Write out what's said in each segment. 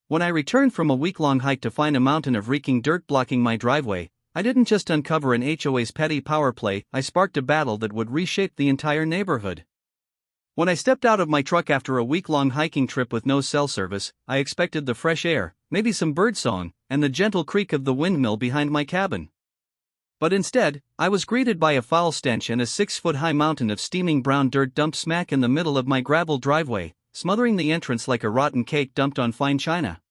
When I returned from a week-long hike to find a mountain of reeking dirt blocking my driveway, I didn't just uncover an HOA's petty power play, I sparked a battle that would reshape the entire neighborhood. When I stepped out of my truck after a week-long hiking trip with no cell service, I expected the fresh air, maybe some birdsong, and the gentle creak of the windmill behind my cabin. But instead, I was greeted by a foul stench and a 6-foot-high mountain of steaming brown dirt dumped smack in the middle of my gravel driveway, smothering the entrance like a rotten cake dumped on fine china.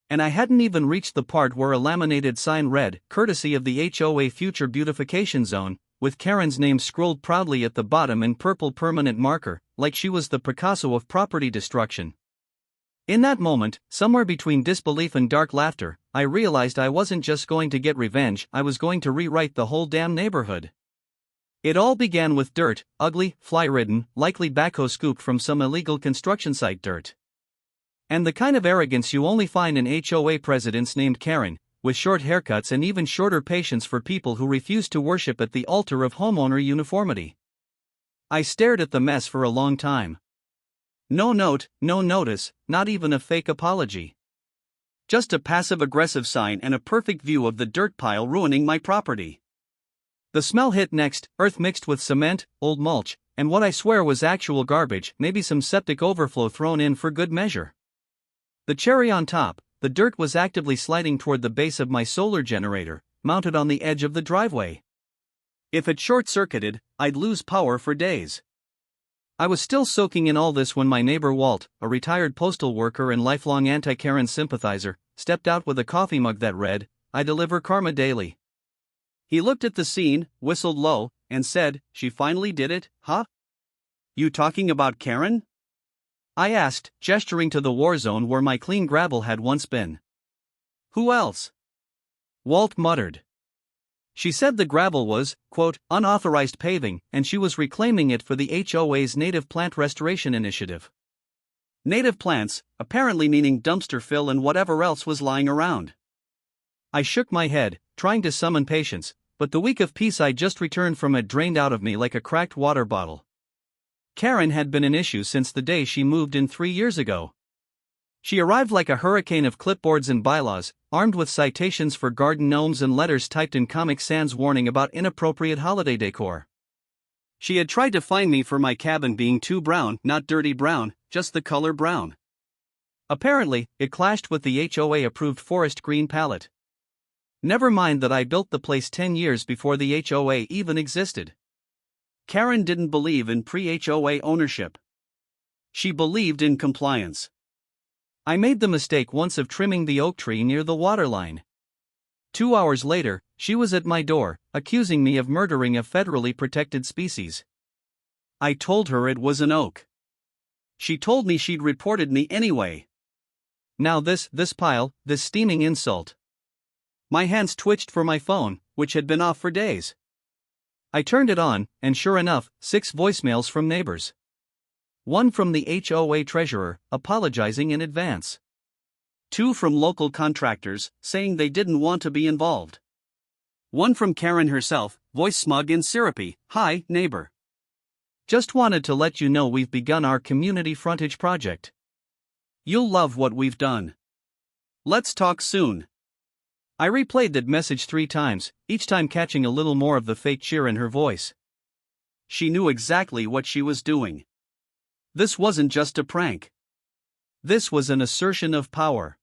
And I hadn't even reached the part where a laminated sign read, courtesy of the HOA Future Beautification Zone, with Karen's name scrolled proudly at the bottom in purple permanent marker, like she was the Picasso of property destruction. In that moment, somewhere between disbelief and dark laughter, I realized I wasn't just going to get revenge, I was going to rewrite the whole damn neighborhood. It all began with dirt, ugly, fly-ridden, likely backhoe scooped from some illegal construction site dirt. And the kind of arrogance you only find in HOA presidents named Karen, with short haircuts and even shorter patience for people who refuse to worship at the altar of homeowner uniformity. I stared at the mess for a long time. No note, no notice, not even a fake apology. Just a passive-aggressive sign and a perfect view of the dirt pile ruining my property. The smell hit next, earth mixed with cement, old mulch, and what I swear was actual garbage, maybe some septic overflow thrown in for good measure. The cherry on top, the dirt was actively sliding toward the base of my solar generator, mounted on the edge of the driveway. If it short-circuited, I'd lose power for days. I was still soaking in all this when my neighbor Walt, a retired postal worker and lifelong anti-Karen sympathizer, stepped out with a coffee mug that read, "I deliver karma daily." He looked at the scene, whistled low, and said, "She finally did it, huh? You talking about Karen?" I asked, gesturing to the war zone where my clean gravel had once been. "Who else?" Walt muttered. "She said the gravel was, quote, unauthorized paving, and she was reclaiming it for the HOA's Native Plant Restoration Initiative." Native plants, apparently meaning dumpster fill and whatever else was lying around. I shook my head, trying to summon patience, but the week of peace I just returned from had drained out of me like a cracked water bottle. Karen had been an issue since the day she moved in 3 years ago. She arrived like a hurricane of clipboards and bylaws, armed with citations for garden gnomes and letters typed in Comic Sans warning about inappropriate holiday decor. She had tried to fine me for my cabin being too brown, not dirty brown, just the color brown. Apparently, it clashed with the HOA-approved forest green palette. Never mind that I built the place 10 years before the HOA even existed. Karen didn't believe in pre-HOA ownership. She believed in compliance. I made the mistake once of trimming the oak tree near the waterline. 2 hours later, she was at my door, accusing me of murdering a federally protected species. I told her it was an oak. She told me she'd reported me anyway. Now this pile, this steaming insult. My hands twitched for my phone, which had been off for days. I turned it on, and sure enough, 6 voicemails from neighbors. One from the HOA treasurer, apologizing in advance. 2 from local contractors, saying they didn't want to be involved. 1 from Karen herself, voice smug and syrupy, "Hi, neighbor. Just wanted to let you know we've begun our community frontage project. You'll love what we've done. Let's talk soon." I replayed that message 3 times, each time catching a little more of the fake cheer in her voice. She knew exactly what she was doing. This wasn't just a prank. This was an assertion of power.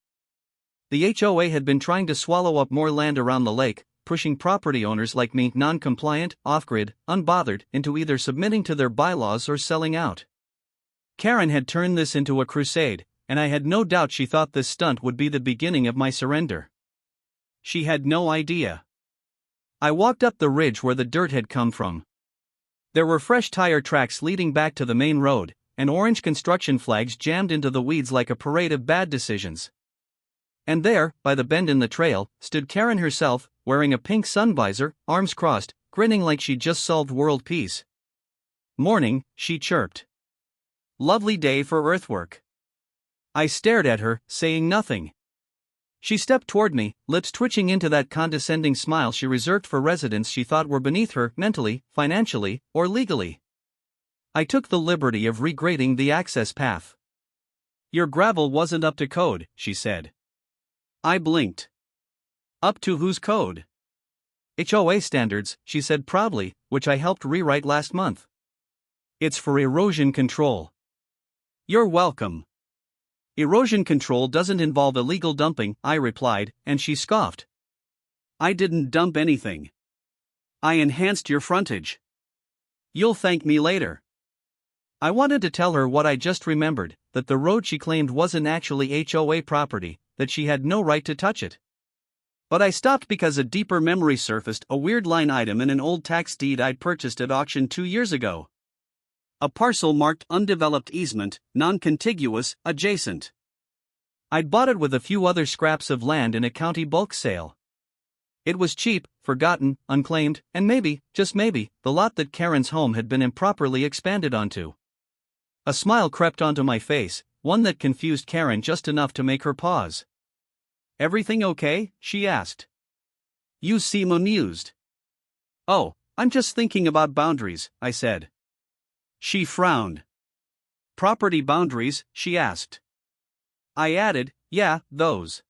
The HOA had been trying to swallow up more land around the lake, pushing property owners like me, non-compliant, off-grid, unbothered, into either submitting to their bylaws or selling out. Karen had turned this into a crusade, and I had no doubt she thought this stunt would be the beginning of my surrender. She had no idea. I walked up the ridge where the dirt had come from. There were fresh tire tracks leading back to the main road, and orange construction flags jammed into the weeds like a parade of bad decisions. And there, by the bend in the trail, stood Karen herself, wearing a pink sun visor, arms crossed, grinning like she'd just solved world peace. "Morning," she chirped. "Lovely day for earthwork." I stared at her, saying nothing. She stepped toward me, lips twitching into that condescending smile she reserved for residents she thought were beneath her, mentally, financially, or legally. I took the liberty of regrading the access path. Your gravel wasn't up to code, she said. I blinked. Up to whose code? HOA standards, she said proudly, which I helped rewrite last month. It's for erosion control. You're welcome. Erosion control doesn't involve illegal dumping, I replied, and she scoffed. I didn't dump anything. I enhanced your frontage. You'll thank me later. I wanted to tell her what I just remembered, that the road she claimed wasn't actually HOA property, that she had no right to touch it. But I stopped because a deeper memory surfaced, a weird line item in an old tax deed I'd purchased at auction 2 years ago. A parcel marked undeveloped easement, non-contiguous, adjacent. I'd bought it with a few other scraps of land in a county bulk sale. It was cheap, forgotten, unclaimed, and maybe, just maybe, the lot that Karen's home had been improperly expanded onto. A smile crept onto my face, one that confused Karen just enough to make her pause. Everything okay? She asked. You seem amused. Oh, I'm just thinking about boundaries, I said. She frowned. Property boundaries, she asked. I added, yeah, those.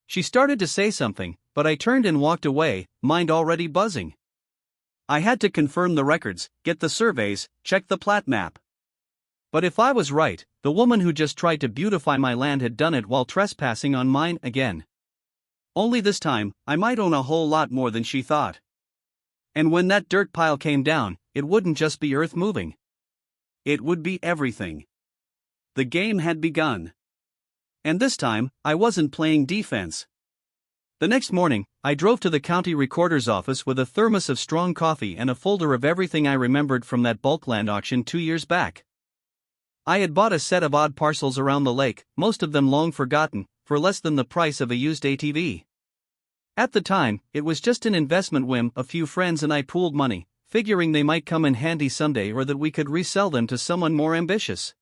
She started to say something, but I turned and walked away, mind already buzzing. I had to confirm the records, get the surveys, check the plat map. But if I was right, the woman who just tried to beautify my land had done it while trespassing on mine again. Only this time, I might own a whole lot more than she thought. And when that dirt pile came down, it wouldn't just be earth moving. It would be everything. The game had begun. And this time, I wasn't playing defense. The next morning, I drove to the county recorder's office with a thermos of strong coffee and a folder of everything I remembered from that bulk land auction 2 years back. I had bought a set of odd parcels around the lake, most of them long forgotten, for less than the price of a used ATV. At the time, it was just an investment whim. A few friends and I pooled money, figuring they might come in handy someday or that we could resell them to someone more ambitious.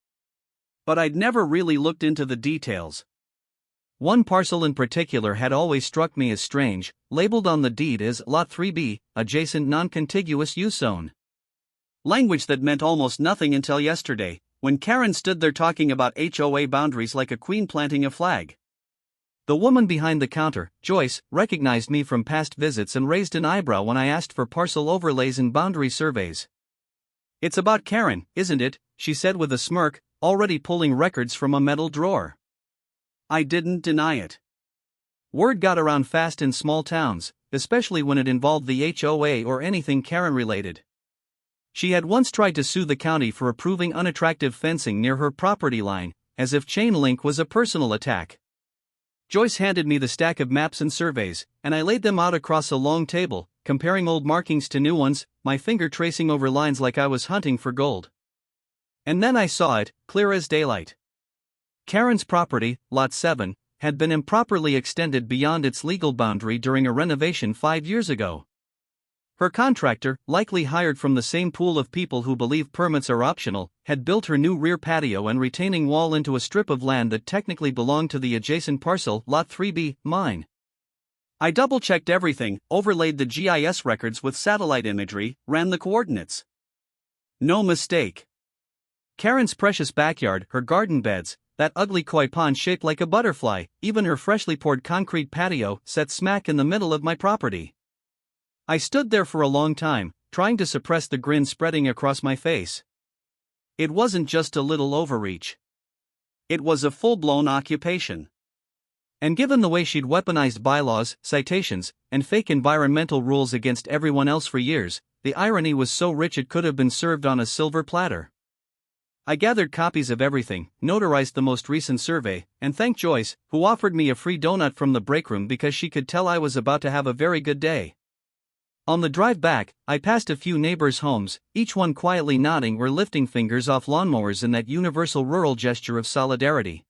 But I'd never really looked into the details. One parcel in particular had always struck me as strange, labeled on the deed as Lot 3B, adjacent non-contiguous use zone. Language that meant almost nothing until yesterday, when Karen stood there talking about HOA boundaries like a queen planting a flag. The woman behind the counter, Joyce, recognized me from past visits and raised an eyebrow when I asked for parcel overlays and boundary surveys. It's about Karen, isn't it? She said with a smirk, already pulling records from a metal drawer. I didn't deny it. Word got around fast in small towns, especially when it involved the HOA or anything Karen related. She had once tried to sue the county for approving unattractive fencing near her property line, as if chain link was a personal attack. Joyce handed me the stack of maps and surveys, and I laid them out across a long table, comparing old markings to new ones, my finger tracing over lines like I was hunting for gold. And then I saw it, clear as daylight. Karen's property, Lot 7, had been improperly extended beyond its legal boundary during a renovation 5 years ago. Her contractor, likely hired from the same pool of people who believe permits are optional, had built her new rear patio and retaining wall into a strip of land that technically belonged to the adjacent parcel, Lot 3B, mine. I double-checked everything, overlaid the GIS records with satellite imagery, ran the coordinates. No mistake. Karen's precious backyard, her garden beds, that ugly koi pond shaped like a butterfly, even her freshly poured concrete patio, sat smack in the middle of my property. I stood there for a long time, trying to suppress the grin spreading across my face. It wasn't just a little overreach. It was a full-blown occupation. And given the way she'd weaponized bylaws, citations, and fake environmental rules against everyone else for years, the irony was so rich it could have been served on a silver platter. I gathered copies of everything, notarized the most recent survey, and thanked Joyce, who offered me a free donut from the break room because she could tell I was about to have a very good day. On the drive back, I passed a few neighbors' homes, each one quietly nodding or lifting fingers off lawnmowers in that universal rural gesture of solidarity.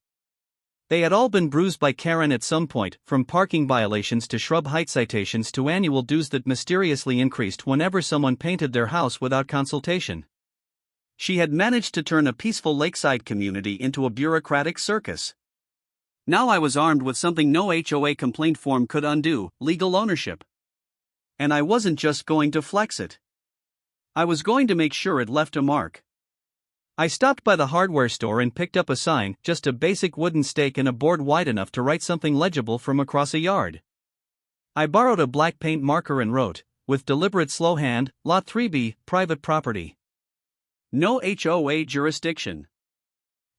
They had all been bruised by Karen at some point, from parking violations to shrub height citations to annual dues that mysteriously increased whenever someone painted their house without consultation. She had managed to turn a peaceful lakeside community into a bureaucratic circus. Now I was armed with something no HOA complaint form could undo: legal ownership. And I wasn't just going to flex it. I was going to make sure it left a mark. I stopped by the hardware store and picked up a sign, just a basic wooden stake and a board wide enough to write something legible from across a yard. I borrowed a black paint marker and wrote, with deliberate slow hand, Lot 3B, private property. No HOA jurisdiction.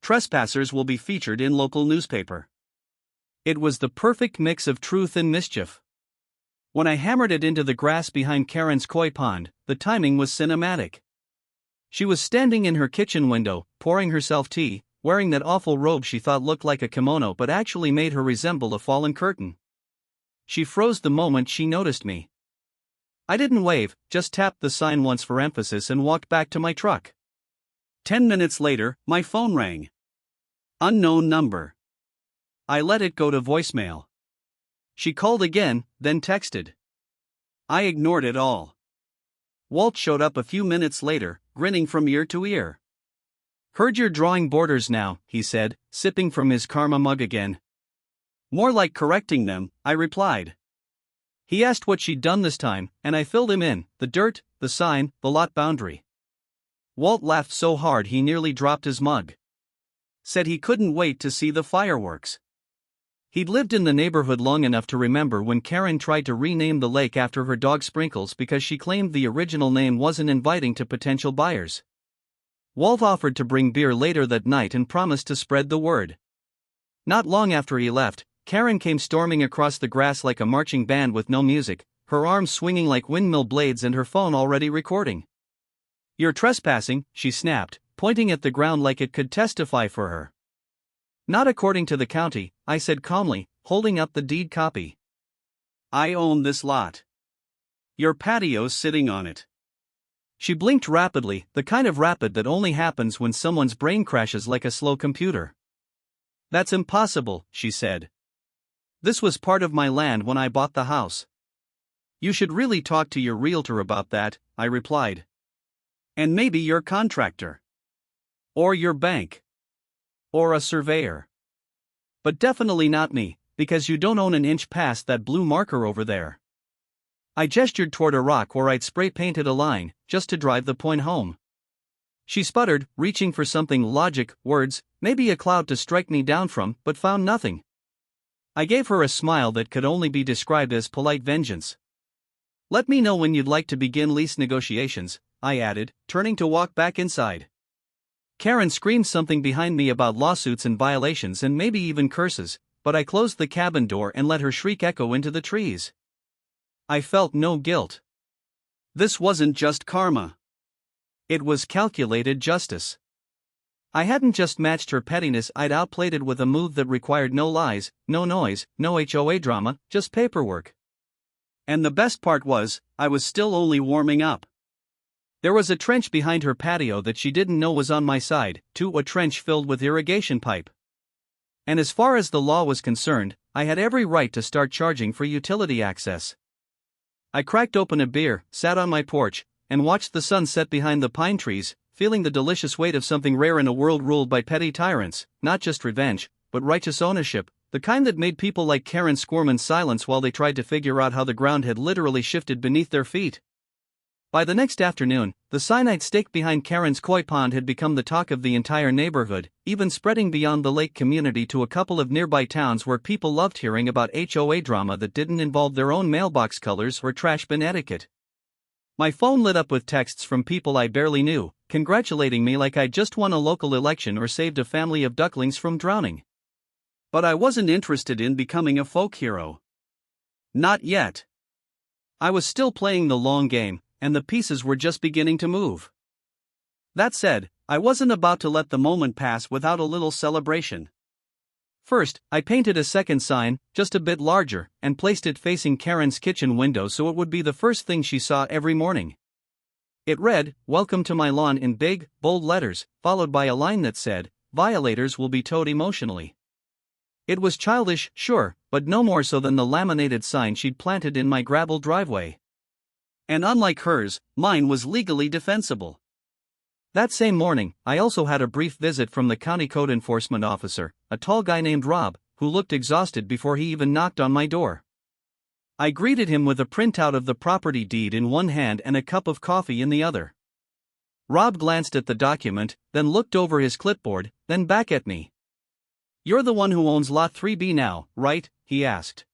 Trespassers will be featured in local newspaper. It was the perfect mix of truth and mischief. When I hammered it into the grass behind Karen's koi pond, the timing was cinematic. She was standing in her kitchen window, pouring herself tea, wearing that awful robe she thought looked like a kimono but actually made her resemble a fallen curtain. She froze the moment she noticed me. I didn't wave, just tapped the sign once for emphasis and walked back to my truck. 10 minutes later, my phone rang. Unknown number. I let it go to voicemail. She called again, then texted. I ignored it all. Walt showed up a few minutes later, grinning from ear to ear. Heard you're drawing borders now, he said, sipping from his karma mug again. More like correcting them, I replied. He asked what she'd done this time, and I filled him in, the dirt, the sign, the lot boundary. Walt laughed so hard he nearly dropped his mug. Said he couldn't wait to see the fireworks. He'd lived in the neighborhood long enough to remember when Karen tried to rename the lake after her dog Sprinkles because she claimed the original name wasn't inviting to potential buyers. Walt offered to bring beer later that night and promised to spread the word. Not long after he left, Karen came storming across the grass like a marching band with no music, her arms swinging like windmill blades and her phone already recording. You're trespassing, she snapped, pointing at the ground like it could testify for her. Not according to the county, I said calmly, holding up the deed copy. I own this lot. Your patio's sitting on it. She blinked rapidly, the kind of rapid that only happens when someone's brain crashes like a slow computer. That's impossible, she said. This was part of my land when I bought the house. You should really talk to your realtor about that, I replied. And maybe your contractor. Or your bank. Or a surveyor. But definitely not me, because you don't own an inch past that blue marker over there. I gestured toward a rock where I'd spray painted a line, just to drive the point home. She sputtered, reaching for something logic, words, maybe a cloud to strike me down from, but found nothing. I gave her a smile that could only be described as polite vengeance. Let me know when you'd like to begin lease negotiations, I added, turning to walk back inside. Karen screamed something behind me about lawsuits and violations and maybe even curses, but I closed the cabin door and let her shriek echo into the trees. I felt no guilt. This wasn't just karma. It was calculated justice. I hadn't just matched her pettiness, I'd outplayed it with a move that required no lies, no noise, no HOA drama, just paperwork. And the best part was, I was still only warming up. There was a trench behind her patio that she didn't know was on my side, too, a trench filled with irrigation pipe. And as far as the law was concerned, I had every right to start charging for utility access. I cracked open a beer, sat on my porch, and watched the sun set behind the pine trees, feeling the delicious weight of something rare in a world ruled by petty tyrants, not just revenge, but righteous ownership, the kind that made people like Karen squirm in silence while they tried to figure out how the ground had literally shifted beneath their feet. By the next afternoon, the sign I'd staked behind Karen's koi pond had become the talk of the entire neighborhood, even spreading beyond the lake community to a couple of nearby towns where people loved hearing about HOA drama that didn't involve their own mailbox colors or trash bin etiquette. My phone lit up with texts from people I barely knew, congratulating me like I'd just won a local election or saved a family of ducklings from drowning. But I wasn't interested in becoming a folk hero. Not yet. I was still playing the long game, and the pieces were just beginning to move. That said, I wasn't about to let the moment pass without a little celebration. First, I painted a second sign, just a bit larger, and placed it facing Karen's kitchen window so it would be the first thing she saw every morning. It read, "Welcome to my lawn" in big, bold letters, followed by a line that said, "Violators will be towed emotionally." It was childish, sure, but no more so than the laminated sign she'd planted in my gravel driveway. And unlike hers, mine was legally defensible. That same morning, I also had a brief visit from the county code enforcement officer, a tall guy named Rob, who looked exhausted before he even knocked on my door. I greeted him with a printout of the property deed in one hand and a cup of coffee in the other. Rob glanced at the document, then looked over his clipboard, then back at me. "You're the one who owns Lot 3B now, right?" he asked.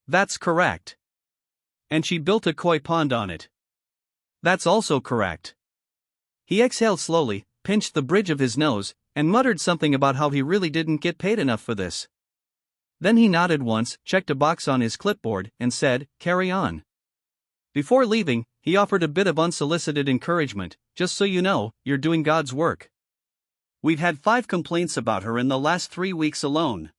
"That's correct." "And she built a koi pond on it." "That's also correct." He exhaled slowly, pinched the bridge of his nose, and muttered something about how he really didn't get paid enough for this. Then he nodded once, checked a box on his clipboard, and said, "Carry on." Before leaving, he offered a bit of unsolicited encouragement. "Just so you know, you're doing God's work. We've had 5 complaints about her in the last 3 weeks alone."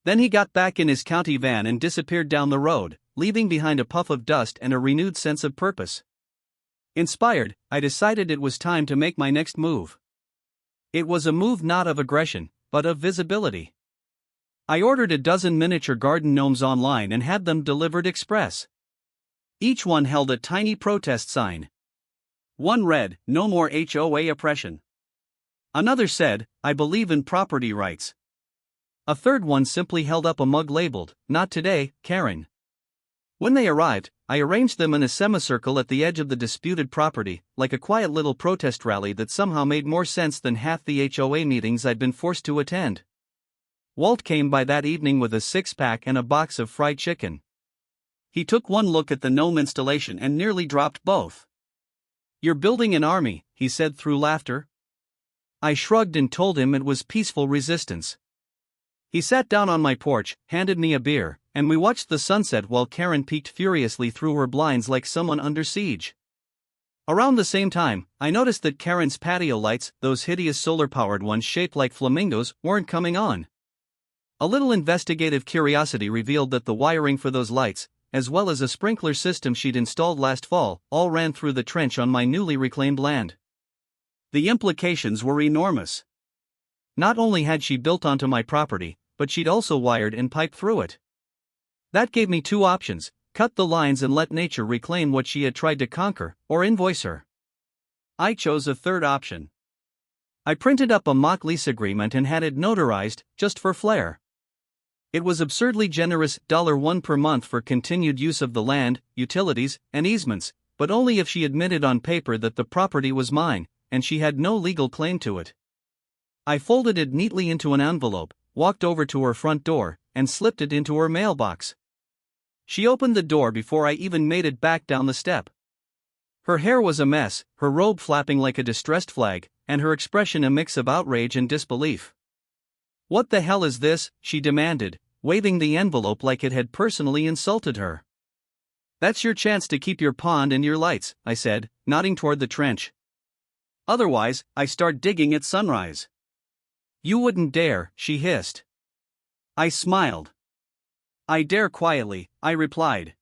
Then he got back in his county van and disappeared down the road, leaving behind a puff of dust and a renewed sense of purpose. Inspired, I decided it was time to make my next move. It was a move not of aggression, but of visibility. I ordered a dozen miniature garden gnomes online and had them delivered express. Each one held a tiny protest sign. One read, "No more HOA oppression." Another said, "I believe in property rights." A third one simply held up a mug labeled, "Not today, Karen." When they arrived, I arranged them in a semicircle at the edge of the disputed property, like a quiet little protest rally that somehow made more sense than half the HOA meetings I'd been forced to attend. Walt came by that evening with a 6-pack and a box of fried chicken. He took one look at the gnome installation and nearly dropped both. "You're building an army," he said through laughter. I shrugged and told him it was peaceful resistance. He sat down on my porch, handed me a beer, and we watched the sunset while Karen peeked furiously through her blinds like someone under siege. Around the same time, I noticed that Karen's patio lights, those hideous solar-powered ones shaped like flamingos, weren't coming on. A little investigative curiosity revealed that the wiring for those lights, as well as a sprinkler system she'd installed last fall, all ran through the trench on my newly reclaimed land. The implications were enormous. Not only had she built onto my property, but she'd also wired and piped through it. That gave me 2 options: cut the lines and let nature reclaim what she had tried to conquer, or invoice her. I chose a third option. I printed up a mock lease agreement and had it notarized, just for flair. It was absurdly generous, $1 per month for continued use of the land, utilities, and easements, but only if she admitted on paper that the property was mine, and she had no legal claim to it. I folded it neatly into an envelope, walked over to her front door, and slipped it into her mailbox. She opened the door before I even made it back down the step. Her hair was a mess, her robe flapping like a distressed flag, and her expression a mix of outrage and disbelief. "What the hell is this?" she demanded, waving the envelope like it had personally insulted her. "That's your chance to keep your pond and your lights," I said, nodding toward the trench. "Otherwise, I start digging at sunrise." "You wouldn't dare," she hissed. I smiled. "I dare quietly," I replied.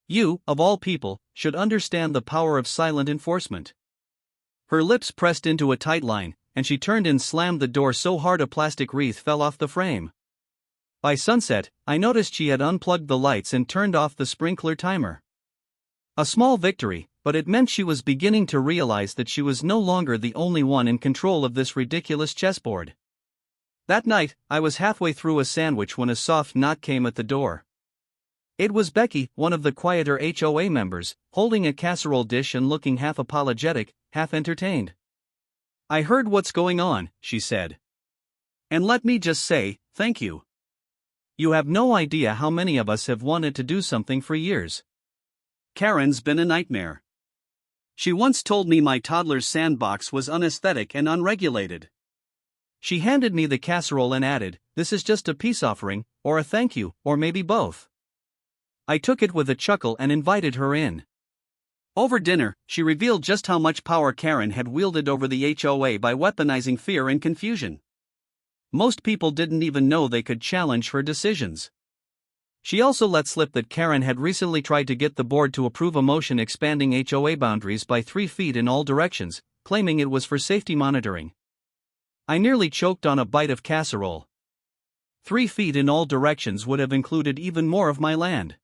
"You, of all people, should understand the power of silent enforcement." Her lips pressed into a tight line, and she turned and slammed the door so hard a plastic wreath fell off the frame. By sunset, I noticed she had unplugged the lights and turned off the sprinkler timer. A small victory, but it meant she was beginning to realize that she was no longer the only one in control of this ridiculous chessboard. That night, I was halfway through a sandwich when a soft knock came at the door. It was Becky, one of the quieter HOA members, holding a casserole dish and looking half apologetic, half entertained. "I heard what's going on," she said. "And let me just say, thank you. You have no idea how many of us have wanted to do something for years. Karen's been a nightmare. She once told me my toddler's sandbox was unaesthetic and unregulated." She handed me the casserole and added, "This is just a peace offering, or a thank you, or maybe both." I took it with a chuckle and invited her in. Over dinner, she revealed just how much power Karen had wielded over the HOA by weaponizing fear and confusion. Most people didn't even know they could challenge her decisions. She also let slip that Karen had recently tried to get the board to approve a motion expanding HOA boundaries by 3 feet in all directions, claiming it was for safety monitoring. I nearly choked on a bite of casserole. 3 feet in all directions would have included even more of my land.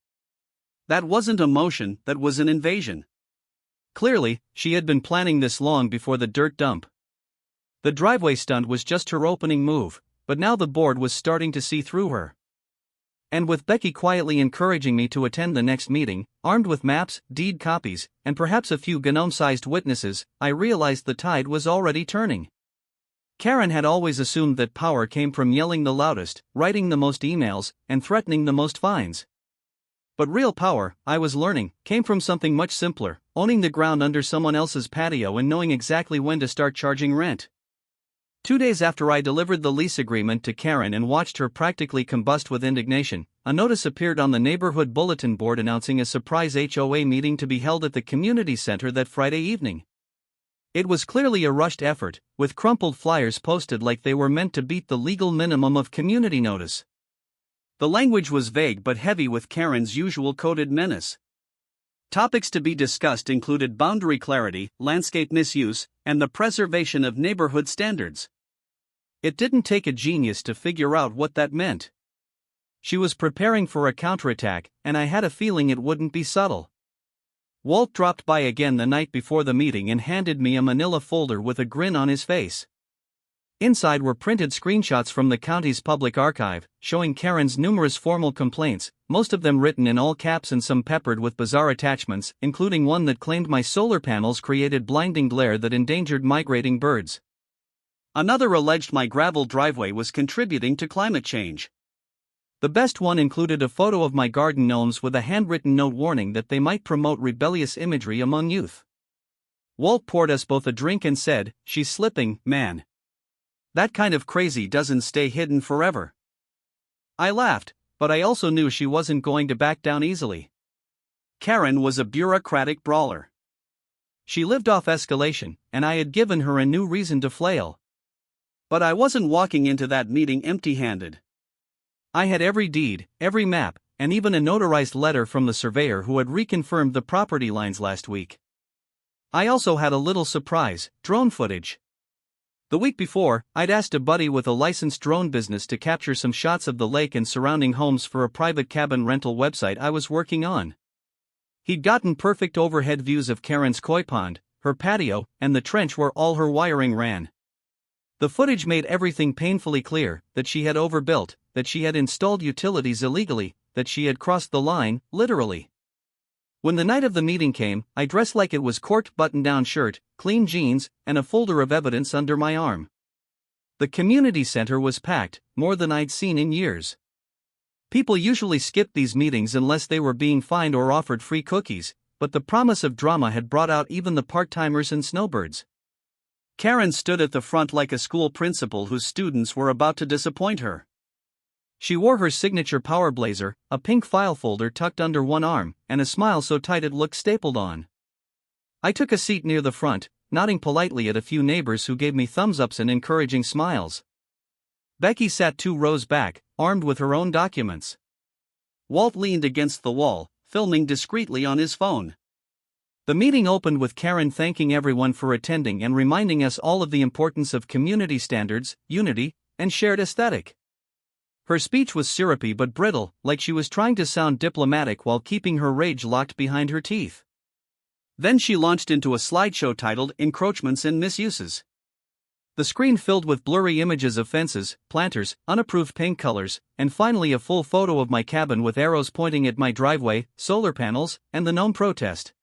That wasn't a motion, that was an invasion. Clearly, she had been planning this long before the dirt dump. The driveway stunt was just her opening move, but now the board was starting to see through her. And with Becky quietly encouraging me to attend the next meeting, armed with maps, deed copies, and perhaps a few gnome-sized witnesses, I realized the tide was already turning. Karen had always assumed that power came from yelling the loudest, writing the most emails, and threatening the most fines. But real power, I was learning, came from something much simpler: owning the ground under someone else's patio and knowing exactly when to start charging rent. 2 days after I delivered the lease agreement to Karen and watched her practically combust with indignation, a notice appeared on the neighborhood bulletin board announcing a surprise HOA meeting to be held at the community center that Friday evening. It was clearly a rushed effort, with crumpled flyers posted like they were meant to beat the legal minimum of community notice. The language was vague but heavy with Karen's usual coded menace. Topics to be discussed included boundary clarity, landscape misuse, and the preservation of neighborhood standards. It didn't take a genius to figure out what that meant. She was preparing for a counterattack, and I had a feeling it wouldn't be subtle. Walt dropped by again the night before the meeting and handed me a manila folder with a grin on his face. Inside were printed screenshots from the county's public archive, showing Karen's numerous formal complaints, most of them written in all caps and some peppered with bizarre attachments, including one that claimed my solar panels created blinding glare that endangered migrating birds. Another alleged my gravel driveway was contributing to climate change. The best one included a photo of my garden gnomes with a handwritten note warning that they might promote rebellious imagery among youth. Walt poured us both a drink and said, "She's slipping, man. That kind of crazy doesn't stay hidden forever." I laughed, but I also knew she wasn't going to back down easily. Karen was a bureaucratic brawler. She lived off escalation, and I had given her a new reason to flail. But I wasn't walking into that meeting empty-handed. I had every deed, every map, and even a notarized letter from the surveyor who had reconfirmed the property lines last week. I also had a little surprise: drone footage. The week before, I'd asked a buddy with a licensed drone business to capture some shots of the lake and surrounding homes for a private cabin rental website I was working on. He'd gotten perfect overhead views of Karen's koi pond, her patio, and the trench where all her wiring ran. The footage made everything painfully clear: that she had overbuilt, that she had installed utilities illegally, that she had crossed the line, literally. When the night of the meeting came, I dressed like it was court: button-down shirt, clean jeans, and a folder of evidence under my arm. The community center was packed, more than I'd seen in years. People usually skipped these meetings unless they were being fined or offered free cookies, but the promise of drama had brought out even the part-timers and snowbirds. Karen stood at the front like a school principal whose students were about to disappoint her. She wore her signature power blazer, a pink file folder tucked under one arm, and a smile so tight it looked stapled on. I took a seat near the front, nodding politely at a few neighbors who gave me thumbs-ups and encouraging smiles. Becky sat 2 rows back, armed with her own documents. Walt leaned against the wall, filming discreetly on his phone. The meeting opened with Karen thanking everyone for attending and reminding us all of the importance of community standards, unity, and shared aesthetic. Her speech was syrupy but brittle, like she was trying to sound diplomatic while keeping her rage locked behind her teeth. Then she launched into a slideshow titled "Encroachments and Misuses." The screen filled with blurry images of fences, planters, unapproved paint colors, and finally a full photo of my cabin with arrows pointing at my driveway, solar panels, and the gnome protest.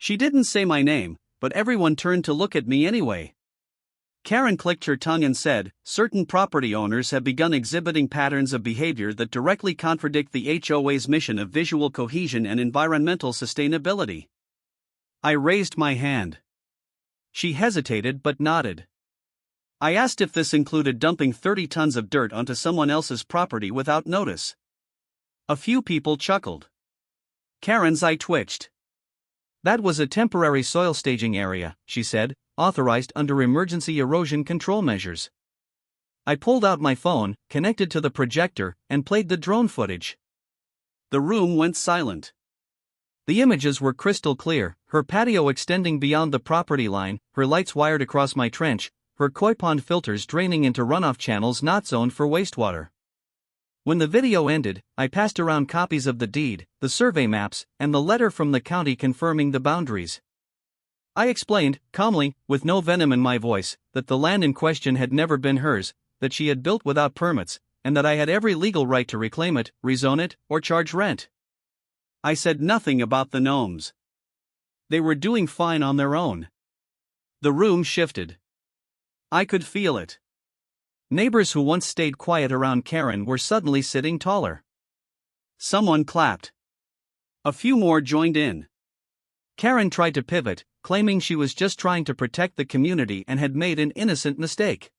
She didn't say my name, but everyone turned to look at me anyway. Karen clicked her tongue and said, "Certain property owners have begun exhibiting patterns of behavior that directly contradict the HOA's mission of visual cohesion and environmental sustainability." I raised my hand. She hesitated but nodded. I asked if this included dumping 30 tons of dirt onto someone else's property without notice. A few people chuckled. Karen's eye twitched. "That was a temporary soil staging area," she said, "authorized under emergency erosion control measures." I pulled out my phone, connected to the projector, and played the drone footage. The room went silent. The images were crystal clear: her patio extending beyond the property line, her lights wired across my trench, her koi pond filters draining into runoff channels not zoned for wastewater. When the video ended, I passed around copies of the deed, the survey maps, and the letter from the county confirming the boundaries. I explained, calmly, with no venom in my voice, that the land in question had never been hers, that she had built without permits, and that I had every legal right to reclaim it, rezone it, or charge rent. I said nothing about the gnomes. They were doing fine on their own. The room shifted. I could feel it. Neighbors who once stayed quiet around Karen were suddenly sitting taller. Someone clapped. A few more joined in. Karen tried to pivot, claiming she was just trying to protect the community and had made an innocent mistake.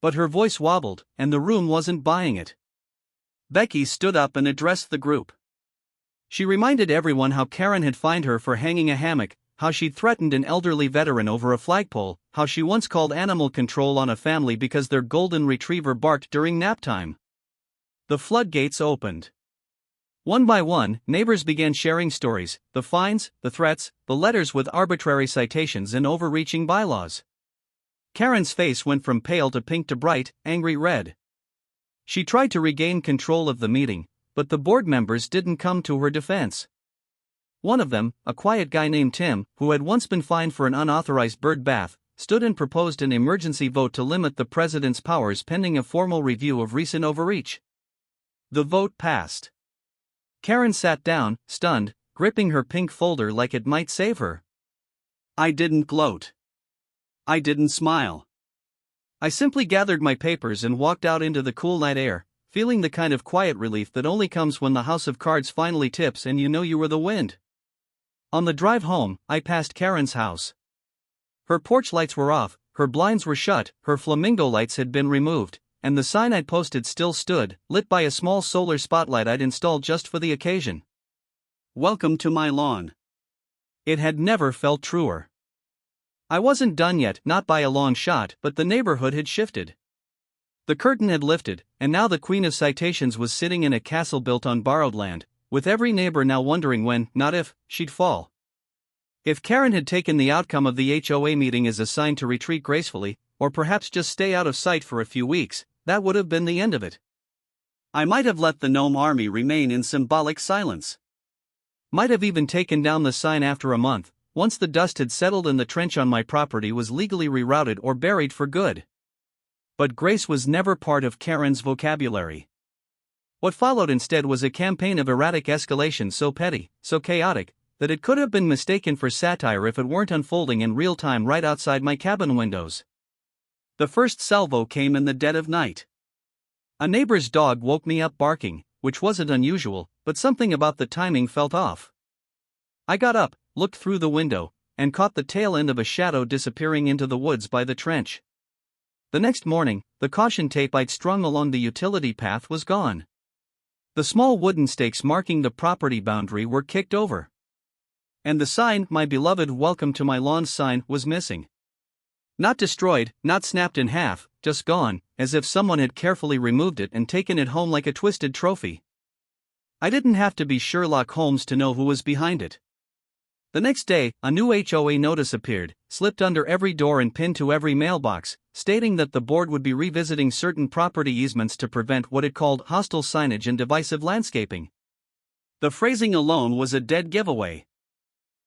But her voice wobbled, and the room wasn't buying it. Becky stood up and addressed the group. She reminded everyone how Karen had fined her for hanging a hammock, how she'd threatened an elderly veteran over a flagpole, how she once called animal control on a family because their golden retriever barked during nap time. The floodgates opened. One by one, neighbors began sharing stories, the fines, the threats, the letters with arbitrary citations and overreaching bylaws. Karen's face went from pale to pink to bright, angry red. She tried to regain control of the meeting, but the board members didn't come to her defense. One of them, a quiet guy named Tim, who had once been fined for an unauthorized bird bath, stood and proposed an emergency vote to limit the president's powers pending a formal review of recent overreach. The vote passed. Karen sat down, stunned, gripping her pink folder like it might save her. I didn't gloat. I didn't smile. I simply gathered my papers and walked out into the cool night air, feeling the kind of quiet relief that only comes when the house of cards finally tips and you know you were the wind. On the drive home, I passed Karen's house. Her porch lights were off, her blinds were shut, her flamingo lights had been removed, and the sign I'd posted still stood, lit by a small solar spotlight I'd installed just for the occasion. Welcome to my lawn. It had never felt truer. I wasn't done yet, not by a long shot, but the neighborhood had shifted. The curtain had lifted, and now the Queen of Citations was sitting in a castle built on borrowed land, with every neighbor now wondering when, not if, she'd fall. If Karen had taken the outcome of the HOA meeting as a sign to retreat gracefully, or perhaps just stay out of sight for a few weeks, that would have been the end of it. I might have let the gnome army remain in symbolic silence. Might have even taken down the sign after a month, once the dust had settled and the trench on my property was legally rerouted or buried for good. But grace was never part of Karen's vocabulary. What followed instead was a campaign of erratic escalation so petty, so chaotic, that it could have been mistaken for satire if it weren't unfolding in real time right outside my cabin windows. The first salvo came in the dead of night. A neighbor's dog woke me up barking, which wasn't unusual, but something about the timing felt off. I got up, looked through the window, and caught the tail end of a shadow disappearing into the woods by the trench. The next morning, the caution tape I'd strung along the utility path was gone. The small wooden stakes marking the property boundary were kicked over. And the sign, my beloved "Welcome to my lawn" sign, was missing. Not destroyed, not snapped in half, just gone, as if someone had carefully removed it and taken it home like a twisted trophy. I didn't have to be Sherlock Holmes to know who was behind it. The next day, a new HOA notice appeared, slipped under every door and pinned to every mailbox, stating that the board would be revisiting certain property easements to prevent what it called hostile signage and divisive landscaping. The phrasing alone was a dead giveaway.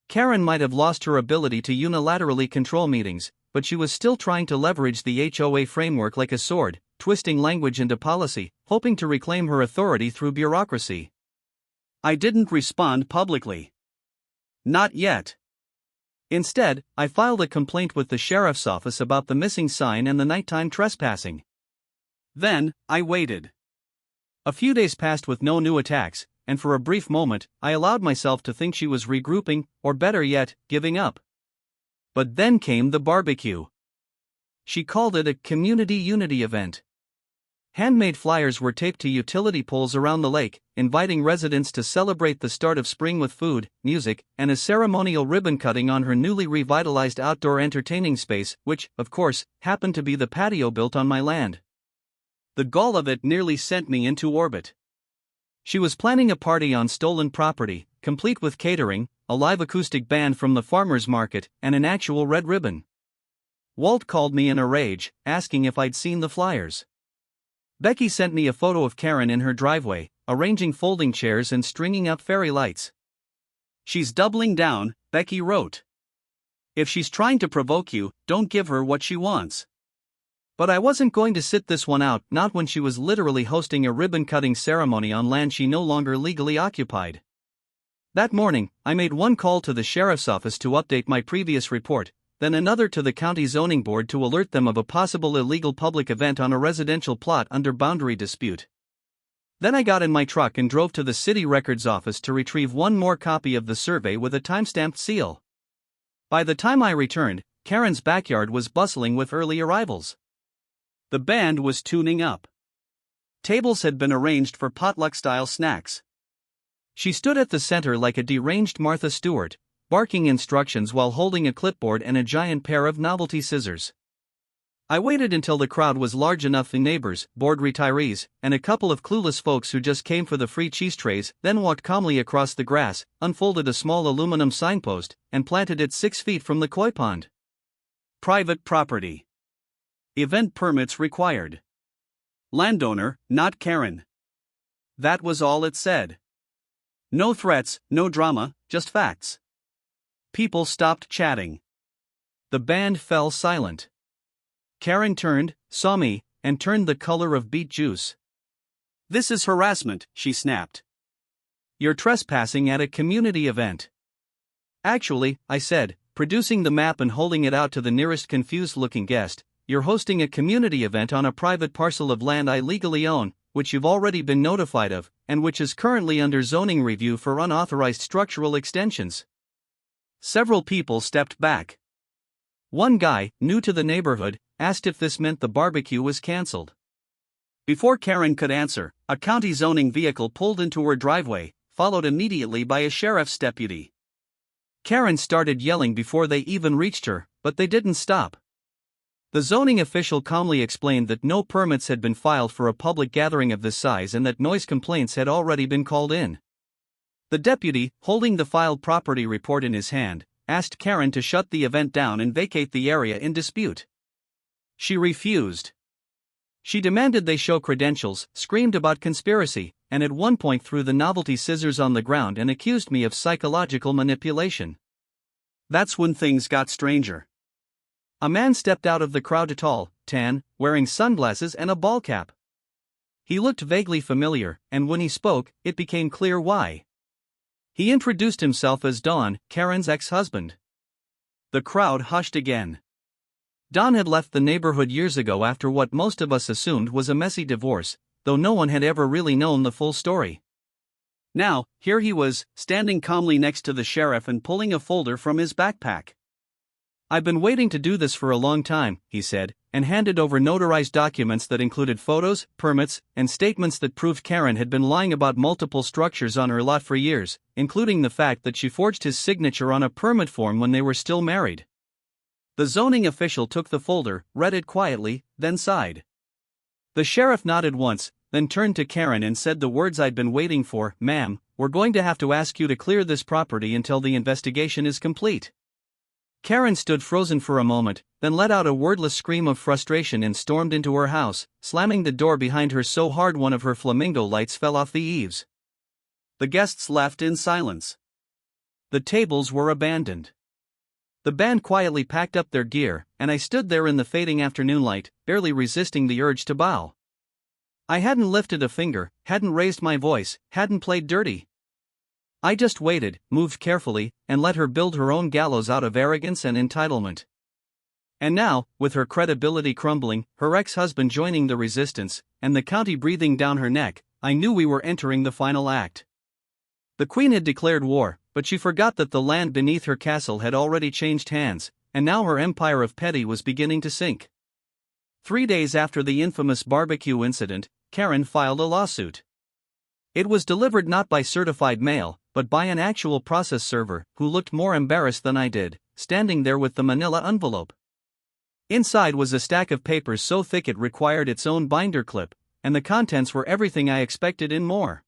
Karen might have lost her ability to unilaterally control meetings, but she was still trying to leverage the HOA framework like a sword, twisting language into policy, hoping to reclaim her authority through bureaucracy. I didn't respond publicly. Not yet. Instead, I filed a complaint with the sheriff's office about the missing sign and the nighttime trespassing. Then, I waited. A few days passed with no new attacks, and for a brief moment, I allowed myself to think she was regrouping, or better yet, giving up. But then came the barbecue. She called it a community unity event. Handmade flyers were taped to utility poles around the lake, inviting residents to celebrate the start of spring with food, music, and a ceremonial ribbon cutting on her newly revitalized outdoor entertaining space, which, of course, happened to be the patio built on my land. The gall of it nearly sent me into orbit. She was planning a party on stolen property, complete with catering, a live acoustic band from the farmer's market, and an actual red ribbon. Walt called me in a rage, asking if I'd seen the flyers. Becky sent me a photo of Karen in her driveway, arranging folding chairs and stringing up fairy lights. "She's doubling down," Becky wrote. "If she's trying to provoke you, don't give her what she wants." But I wasn't going to sit this one out, not when she was literally hosting a ribbon-cutting ceremony on land she no longer legally occupied. That morning, I made one call to the sheriff's office to update my previous report, then another to the county zoning board to alert them of a possible illegal public event on a residential plot under boundary dispute. Then I got in my truck and drove to the city records office to retrieve one more copy of the survey with a time-stamped seal. By the time I returned, Karen's backyard was bustling with early arrivals. The band was tuning up. Tables had been arranged for potluck-style snacks. She stood at the center like a deranged Martha Stewart, barking instructions while holding a clipboard and a giant pair of novelty scissors. I waited until the crowd was large enough for neighbors, bored retirees, and a couple of clueless folks who just came for the free cheese trays, then walked calmly across the grass, unfolded a small aluminum signpost, and planted it 6 feet from the koi pond. Private property. Event permits required. Landowner, not Karen. That was all it said. No threats, no drama, just facts. People stopped chatting. The band fell silent. Karen turned, saw me, and turned the color of beet juice. "This is harassment," she snapped. "You're trespassing at a community event." "Actually," I said, producing the map and holding it out to the nearest confused-looking guest, "you're hosting a community event on a private parcel of land I legally own, which you've already been notified of, and which is currently under zoning review for unauthorized structural extensions." Several people stepped back. One guy, new to the neighborhood, asked if this meant the barbecue was canceled. Before Karen could answer, a county zoning vehicle pulled into her driveway, followed immediately by a sheriff's deputy. Karen started yelling before they even reached her, but they didn't stop. The zoning official calmly explained that no permits had been filed for a public gathering of this size and that noise complaints had already been called in. The deputy, holding the filed property report in his hand, asked Karen to shut the event down and vacate the area in dispute. She refused. She demanded they show credentials, screamed about conspiracy, and at one point threw the novelty scissors on the ground and accused me of psychological manipulation. That's when things got stranger. A man stepped out of the crowd, tall, tan, wearing sunglasses and a ball cap. He looked vaguely familiar, and when he spoke, it became clear why. He introduced himself as Don, Karen's ex-husband. The crowd hushed again. Don had left the neighborhood years ago after what most of us assumed was a messy divorce, though no one had ever really known the full story. Now, here he was, standing calmly next to the sheriff and pulling a folder from his backpack. "I've been waiting to do this for a long time," he said, and handed over notarized documents that included photos, permits, and statements that proved Karen had been lying about multiple structures on her lot for years, including the fact that she forged his signature on a permit form when they were still married. The zoning official took the folder, read it quietly, then sighed. The sheriff nodded once, then turned to Karen and said the words I'd been waiting for, "Ma'am, we're going to have to ask you to clear this property until the investigation is complete." Karen stood frozen for a moment, then let out a wordless scream of frustration and stormed into her house, slamming the door behind her so hard one of her flamingo lights fell off the eaves. The guests laughed in silence. The tables were abandoned. The band quietly packed up their gear, and I stood there in the fading afternoon light, barely resisting the urge to bow. I hadn't lifted a finger, hadn't raised my voice, hadn't played dirty. I just waited, moved carefully, and let her build her own gallows out of arrogance and entitlement. And now, with her credibility crumbling, her ex-husband joining the resistance, and the county breathing down her neck, I knew we were entering the final act. The queen had declared war, but she forgot that the land beneath her castle had already changed hands, and now her empire of petty was beginning to sink. 3 days after the infamous barbecue incident, Karen filed a lawsuit. It was delivered not by certified mail, but by an actual process server, who looked more embarrassed than I did, standing there with the manila envelope. Inside was a stack of papers so thick it required its own binder clip, and the contents were everything I expected and more.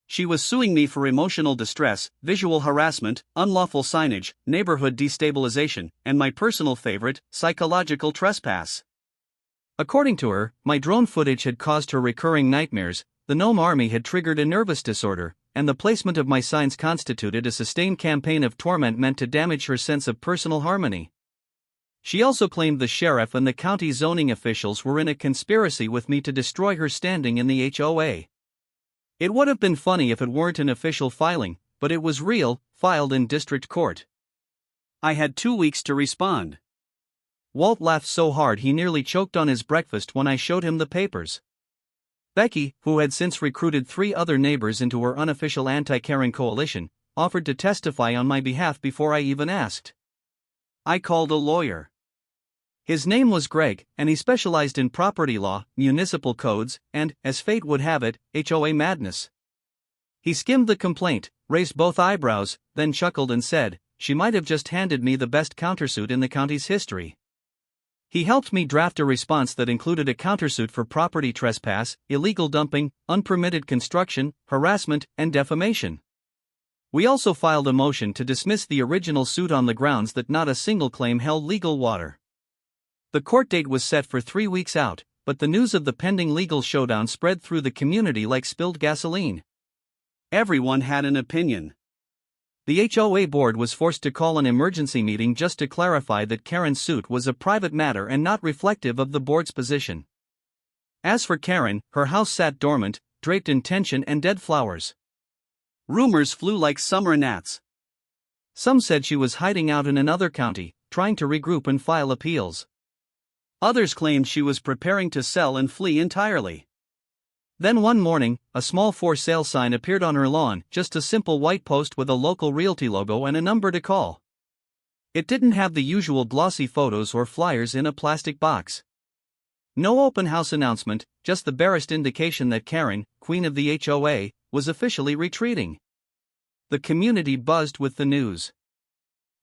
She was suing me for emotional distress, visual harassment, unlawful signage, neighborhood destabilization, and my personal favorite, psychological trespass. According to her, my drone footage had caused her recurring nightmares, the gnome army had triggered a nervous disorder, and the placement of my signs constituted a sustained campaign of torment meant to damage her sense of personal harmony. She also claimed the sheriff and the county zoning officials were in a conspiracy with me to destroy her standing in the HOA. It would have been funny if it weren't an official filing, but it was real, filed in district court. I had 2 weeks to respond. Walt laughed so hard he nearly choked on his breakfast when I showed him the papers. Becky, who had since recruited 3 other neighbors into her unofficial anti-Karen coalition, offered to testify on my behalf before I even asked. I called a lawyer. His name was Greg, and he specialized in property law, municipal codes, and, as fate would have it, HOA madness. He skimmed the complaint, raised both eyebrows, then chuckled and said, "She might have just handed me the best countersuit in the county's history." He helped me draft a response that included a countersuit for property trespass, illegal dumping, unpermitted construction, harassment, and defamation. We also filed a motion to dismiss the original suit on the grounds that not a single claim held legal water. The court date was set for 3 weeks out, but the news of the pending legal showdown spread through the community like spilled gasoline. Everyone had an opinion. The HOA board was forced to call an emergency meeting just to clarify that Karen's suit was a private matter and not reflective of the board's position. As for Karen, her house sat dormant, draped in tension and dead flowers. Rumors flew like summer gnats. Some said she was hiding out in another county, trying to regroup and file appeals. Others claimed she was preparing to sell and flee entirely. Then one morning, a small for sale sign appeared on her lawn, just a simple white post with a local realty logo and a number to call. It didn't have the usual glossy photos or flyers in a plastic box. No open house announcement, just the barest indication that Karen, queen of the HOA, was officially retreating. The community buzzed with the news.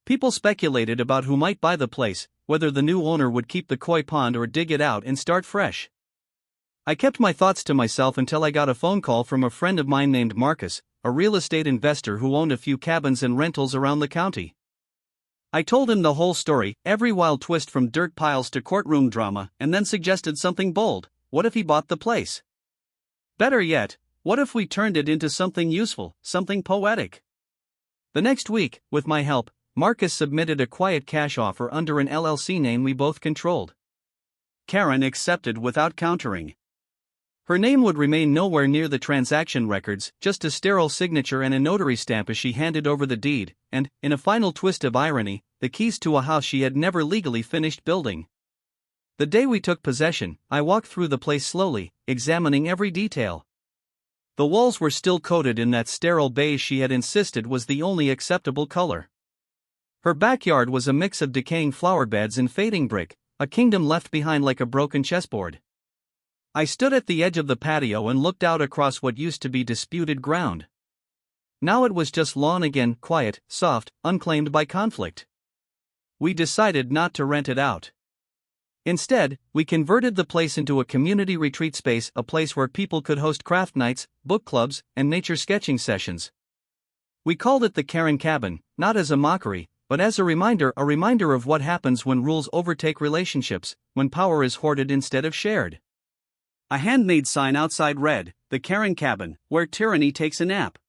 People speculated about who might buy the place, whether the new owner would keep the koi pond or dig it out and start fresh. I kept my thoughts to myself until I got a phone call from a friend of mine named Marcus, a real estate investor who owned a few cabins and rentals around the county. I told him the whole story, every wild twist from dirt piles to courtroom drama, and then suggested something bold. What if he bought the place? Better yet, what if we turned it into something useful, something poetic? The next week, with my help, Marcus submitted a quiet cash offer under an LLC name we both controlled. Karen accepted without countering. Her name would remain nowhere near the transaction records, just a sterile signature and a notary stamp as she handed over the deed, and, in a final twist of irony, the keys to a house she had never legally finished building. The day we took possession, I walked through the place slowly, examining every detail. The walls were still coated in that sterile beige she had insisted was the only acceptable color. Her backyard was a mix of decaying flower beds and fading brick, a kingdom left behind like a broken chessboard. I stood at the edge of the patio and looked out across what used to be disputed ground. Now it was just lawn again, quiet, soft, unclaimed by conflict. We decided not to rent it out. Instead, we converted the place into a community retreat space, a place where people could host craft nights, book clubs, and nature sketching sessions. We called it the Karen Cabin, not as a mockery, but as a reminder of what happens when rules overtake relationships, when power is hoarded instead of shared. A handmade sign outside read, "The Karen Cabin, where tyranny takes a nap."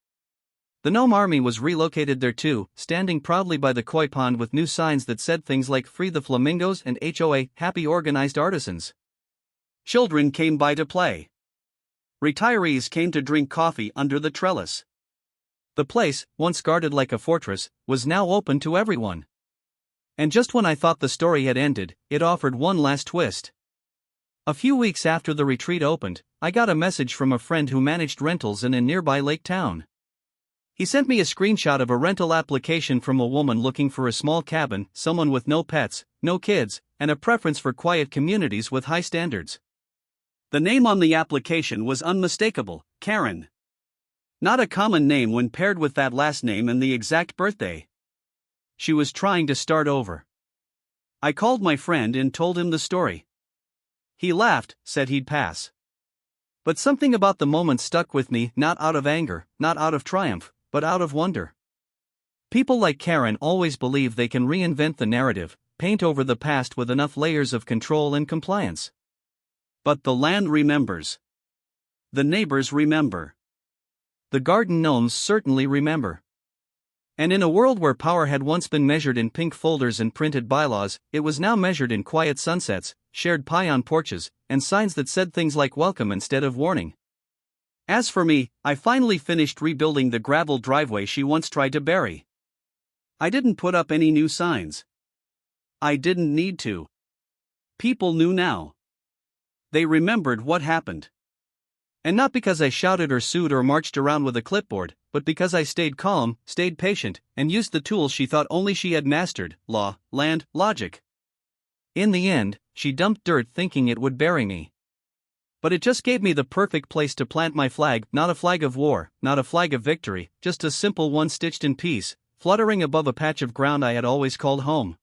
The Gnome Army was relocated there too, standing proudly by the koi pond with new signs that said things like "Free the Flamingos" and HOA, "Happy Organized Artisans." Children came by to play. Retirees came to drink coffee under the trellis. The place, once guarded like a fortress, was now open to everyone. And just when I thought the story had ended, it offered one last twist. A few weeks after the retreat opened, I got a message from a friend who managed rentals in a nearby lake town. He sent me a screenshot of a rental application from a woman looking for a small cabin, someone with no pets, no kids, and a preference for quiet communities with high standards. The name on the application was unmistakable, Karen. Not a common name when paired with that last name and the exact birthday. She was trying to start over. I called my friend and told him the story. He laughed, said he'd pass. But something about the moment stuck with me, not out of anger, not out of triumph, but out of wonder. People like Karen always believe they can reinvent the narrative, paint over the past with enough layers of control and compliance. But the land remembers. The neighbors remember. The garden gnomes certainly remember. And in a world where power had once been measured in pink folders and printed bylaws, it was now measured in quiet sunsets, shared pie on porches, and signs that said things like welcome instead of warning. As for me, I finally finished rebuilding the gravel driveway she once tried to bury. I didn't put up any new signs. I didn't need to. People knew now. They remembered what happened. And not because I shouted or sued or marched around with a clipboard, but because I stayed calm, stayed patient, and used the tools she thought only she had mastered: law, land, logic. In the end, she dumped dirt thinking it would bury me. But it just gave me the perfect place to plant my flag, not a flag of war, not a flag of victory, just a simple one stitched in peace, fluttering above a patch of ground I had always called home.